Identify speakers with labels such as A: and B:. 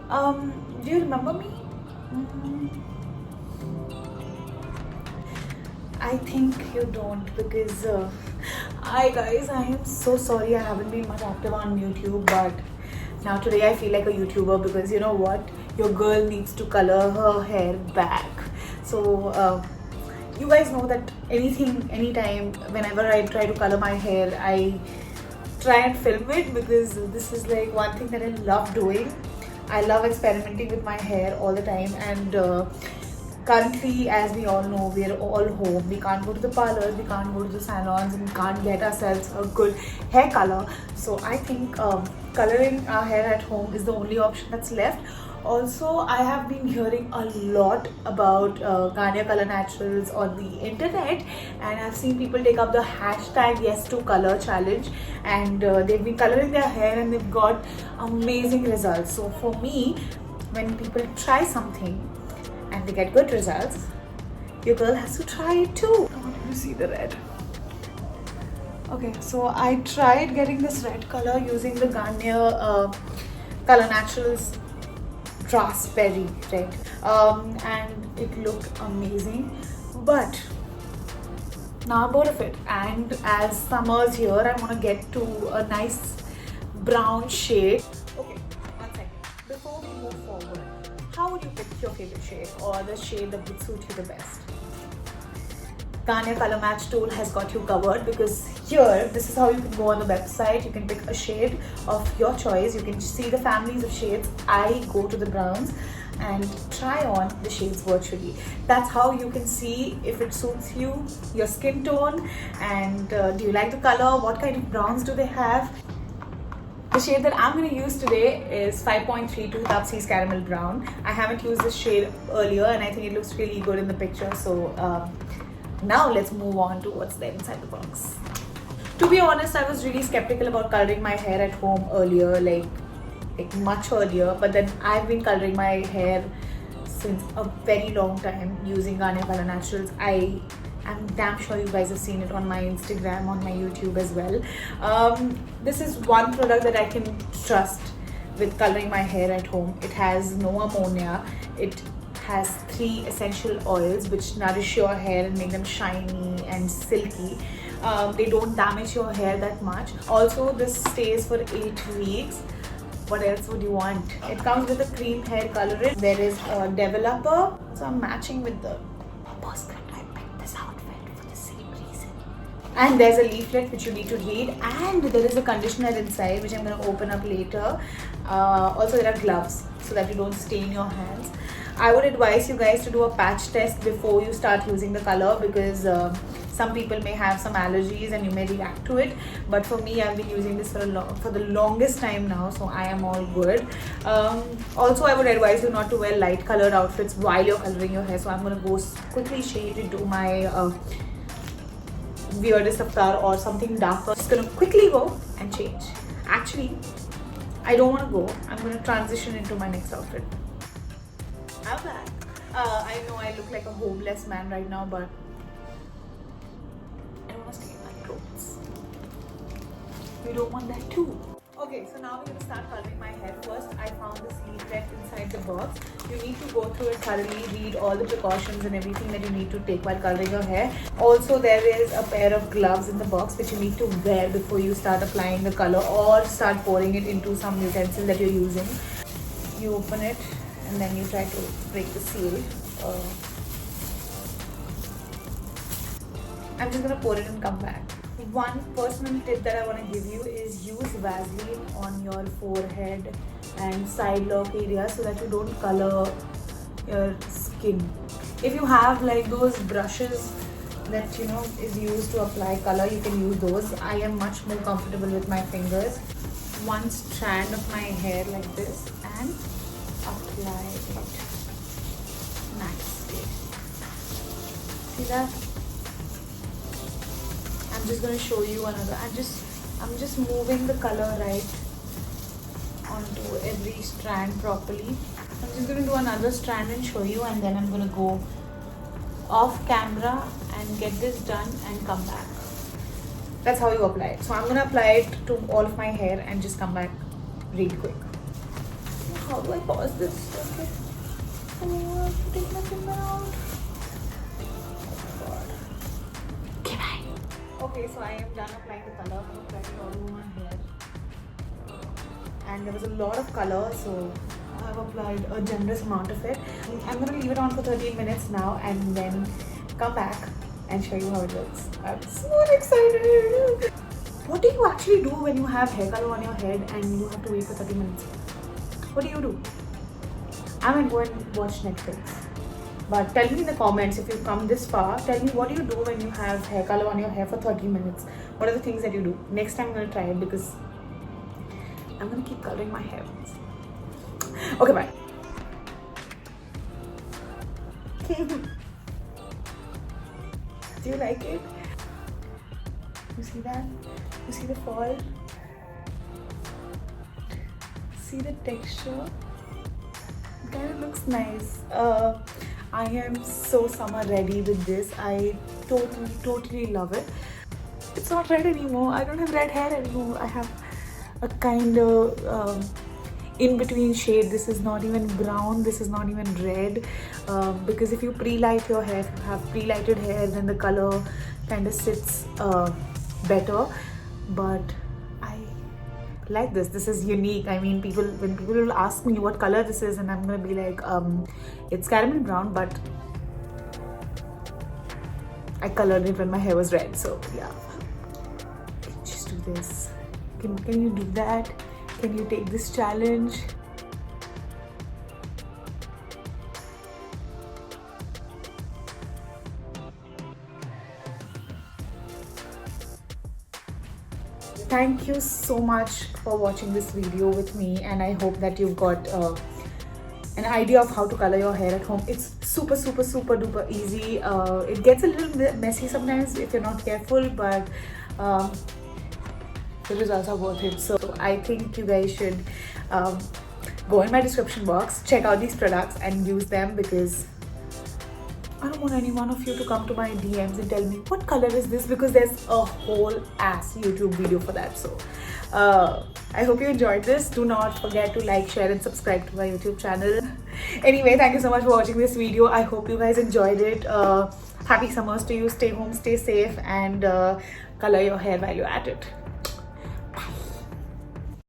A: Do you remember me? Mm, I think you don't because hi guys, I am so sorry I haven't been much active on YouTube, but now today I feel like a YouTuber because you know what? Your girl needs to color her hair back. So you guys know that anytime, whenever I try to color my hair, I try and film it because this is like one thing that I love doing. I love experimenting with my hair all the time, and currently, as we all know, we are all home. We can't go to the parlors, we can't go to the salons, and we can't get ourselves a good hair color. So I think coloring our hair at home is the only option that's left. Also, I have been hearing a lot about Garnier Color Naturals on the internet, and I've seen people take up the hashtag Yes to Color challenge, and they've been coloring their hair and they've got amazing results. So for me, when people try something and they get good results, your girl has to try it too. I want you to see the red. Okay, so I tried getting this red color using the Garnier Color Naturals raspberry red, and it looked amazing. But now I'm bored of it, and as summer's here, I want to get to a nice brown shade. Okay, one second. Before we move forward, how would you pick your favorite shade or the shade that would suit you the best? Garnier Color Match tool has got you covered because here, this is how you can go on the website. You can pick a shade of your choice. You can see the families of shades. I go to the browns and try on the shades virtually. That's how you can see if it suits you, your skin tone, and do you like the color? What kind of browns do they have? The shade that I'm going to use today is 5.32 Tupsy's Caramel Brown. I haven't used this shade earlier and I think it looks really good in the picture. So now let's move on to what's there inside the box. To be honest, I was really skeptical about coloring my hair at home earlier, like much earlier, but then I've been coloring my hair since a very long time using Garnier Color Naturals. I'm damn sure you guys have seen it on my Instagram, on my YouTube as well. This is one product that I can trust with coloring my hair at home. It has no ammonia. It has 3 essential oils which nourish your hair and make them shiny and silky. They don't damage your hair that much. Also, this stays for 8 weeks. What else would you want? It comes with a cream hair colorant. There is a developer. So I'm matching with the postscript. I picked this outfit for the same reason. And there's a leaflet which you need to read. And there is a conditioner inside which I'm going to open up later. Also, there are gloves so that you don't stain your hands. I would advise you guys to do a patch test before you start using the color because some people may have some allergies and you may react to it. But for me, I've been using this for the longest time now, so I am all good. Also, I would advise you not to wear light colored outfits while you're coloring your hair. So I'm going to go quickly shade into my weirdest avatar or something darker. Just going to quickly go and change. Actually, I don't want to go. I'm going to transition into my next outfit. I'm back. I know I look like a homeless man right now, but I don't want to stay in my clothes. You don't want that too. Okay, so now we're going to start coloring my hair. First, I found this leaflet inside the box. You need to go through it thoroughly, read all the precautions and everything that you need to take while coloring your hair. Also, there is a pair of gloves in the box which you need to wear before you start applying the color or start pouring it into some utensil that you're using. You open it and then you try to break the seal. I'm just gonna pour it and come back. One personal tip that I want to give you is use Vaseline on your forehead and side lock area so that you don't color your skin. If you have like those brushes that you know is used to apply color, you can use those. I am much more comfortable with my fingers. One strand of my hair like this and apply it nicely. See that? I'm just going to show you another. I'm just moving the color right onto every strand properly. I'm just going to do another strand and show you, and then I'm going to go off camera and get this done and come back. That's how you apply it. So I'm going to apply it to all of my hair and just come back really quick. How do I pause this? Okay. Oh, I have to take my camera out. Oh God. Okay, bye. Okay, so I am done applying the color. I'm applying it all over my hair. And there was a lot of color, so I've applied a generous amount of it. I'm gonna leave it on for 13 minutes now and then come back and show you how it looks. I'm so excited. What do you actually do when you have hair color on your head and you have to wait for 30 minutes? What do you do? I might go and watch Netflix. But tell me in the comments, if you've come this far, tell me what do you do when you have hair color on your hair for 30 minutes? What are the things that you do? Next time I'm gonna try it because I'm gonna keep coloring my hair. Okay, bye. Do you like it? You see that? You see the fall? See the texture? It kind of looks nice. I am so summer ready with this. I totally love it. It's not red anymore. I don't have red hair anymore. I have a kind of in between shade. This is not even brown, this is not even red, because if you pre-light your hair, if you have pre-lighted hair, then the color kind of sits better. But I like this. This is unique. I mean, when people will ask me what color this is, and I'm gonna be like, it's caramel brown, but I colored it when my hair was red. So yeah, just do this. Can you do that? Can you take this challenge? Thank you so much for watching this video with me, and I hope that you've got an idea of how to color your hair at home. It's super duper easy. It gets a little bit messy sometimes if you're not careful, but the results are worth it. So I think you guys should go in my description box, check out these products and use them, because I don't want any one of you to come to my DMs and tell me what color is this, because there's a whole ass YouTube video for that. So I hope you enjoyed this. Do not forget to like, share and subscribe to my YouTube channel. Anyway, thank you so much for watching this video. I hope you guys enjoyed it. Happy summers to you. Stay home, stay safe, and color your hair while you're at it.